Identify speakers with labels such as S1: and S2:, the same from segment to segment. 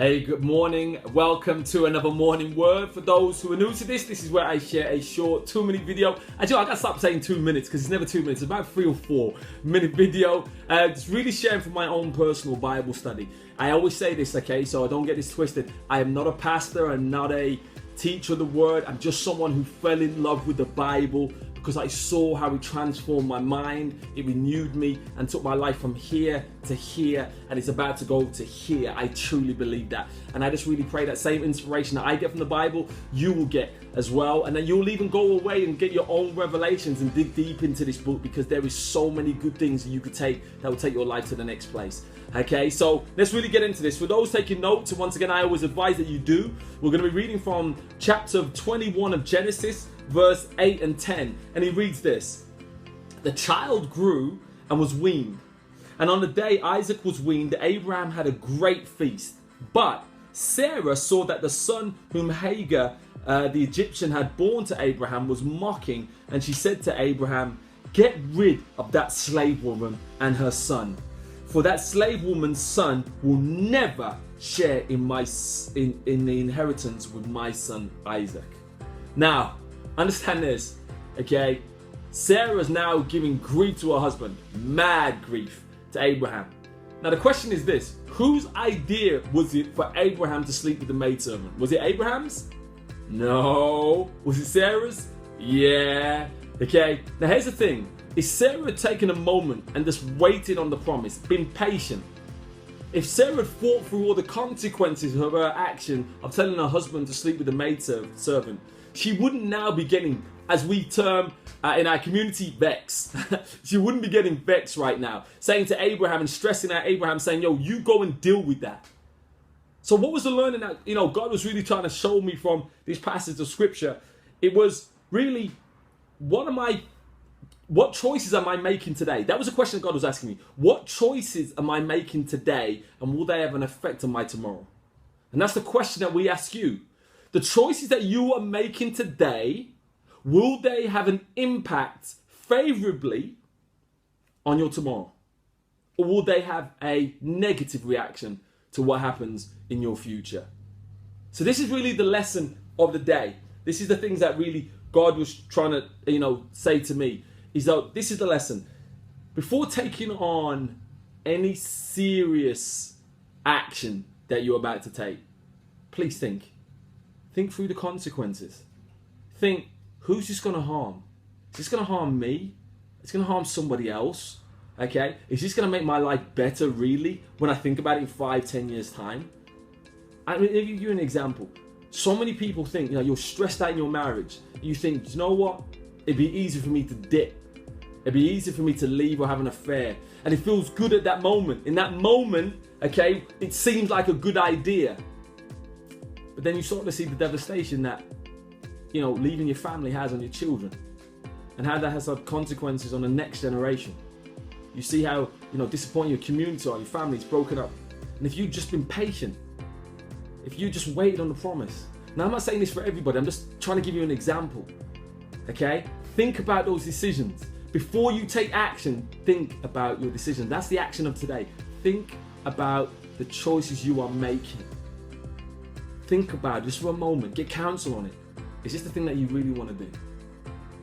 S1: Hey, good morning. Welcome to another morning word. For those who are new to this is where I share a short 2-minute video. Actually, I gotta stop saying 2 minutes because it's never 2 minutes. It's about 3 or 4 minute video. Just really sharing from my own personal Bible study. I always say this, okay, so I don't get this twisted. I am not a pastor. I'm not a teacher of the word. I'm just someone who fell in love with the Bible because I saw how it transformed my mind. It renewed me and took my life from here to here, and it's about to go to here. I truly believe that, and I just really pray that same inspiration that I get from the Bible, you will get as well, and then you'll even go away and get your own revelations and dig deep into this book, because there is so many good things that you could take that will take your life to the next place. Okay, so let's really get into this. For those taking notes, and once again, I always advise that you do, we're going to be reading from chapter 21 of Genesis, verse 8 and 10, and he reads this: "The child grew and was weaned, and on the day Isaac was weaned, Abraham had a great feast. But Sarah saw that the son whom Hagar the Egyptian had borne to Abraham was mocking, and she said to Abraham, 'Get rid of that slave woman and her son, for that slave woman's son will never share in the inheritance with my son Isaac.'" Now, understand this, okay? Sarah's now giving grief to her husband, mad grief to Abraham. Now the question is this: whose idea was it for Abraham to sleep with the maidservant? Was it Abraham's? No. Was it Sarah's? Yeah. Okay, now here's the thing. If Sarah had taken a moment and just waited on the promise, been patient, if Sarah had thought through all the consequences of her action of telling her husband to sleep with the maidservant, she wouldn't now be getting, as we term in our community, vexed. She wouldn't be getting vexed right now, saying to Abraham and stressing out Abraham, saying, "Yo, you go and deal with that." So what was the learning that, God was really trying to show me from this passage of scripture? It was really, what choices am I making today? That was a question God was asking me. What choices am I making today, and will they have an effect on my tomorrow? And that's the question that we ask you. The choices that you are making today, will they have an impact favorably on your tomorrow? Or will they have a negative reaction to what happens in your future? So this is really the lesson of the day. This is the things that really God was trying to, say to me. Is that this is the lesson. Before taking on any serious action that you're about to take, please think. Think through the consequences. Think, who's this going to harm? Is this going to harm me? It's going to harm somebody else. Okay? Is this going to make my life better, really, when I think about it in 5-10 years' time? I mean, I'll give you an example. So many people think, you're stressed out in your marriage. You think, you know what? It'd be easy for me to dip. It'd be easy for me to leave or have an affair. And it feels good at that moment. In that moment, okay, it seems like a good idea. But then you start to see the devastation that, leaving your family has on your children, and how that has had consequences on the next generation. You see how, disappointing your community or your family's broken up. And if you've just been patient, if you just waited on the promise. Now, I'm not saying this for everybody. I'm just trying to give you an example. Okay? Think about those decisions. Before you take action, think about your decision. That's the action of today. Think about the choices you are making. Think about it just for a moment. Get counsel on it. Is this the thing that you really want to do?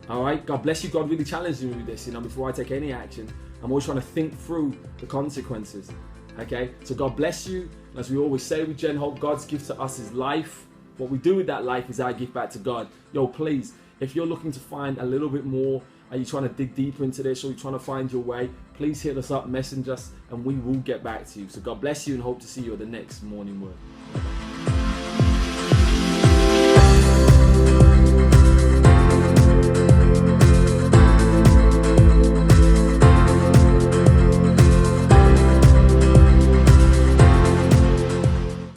S1: All right? God bless you. God really challenged me with this. Before I take any action, I'm always trying to think through the consequences. Okay? So God bless you. As we always say with Gen Hope, God's gift to us is life. What we do with that life is our gift back to God. Yo, please, if you're looking to find a little bit more, are you trying to dig deeper into this, or you're trying to find your way, please hit us up, message us, and we will get back to you. So God bless you, and hope to see you at the next morning word.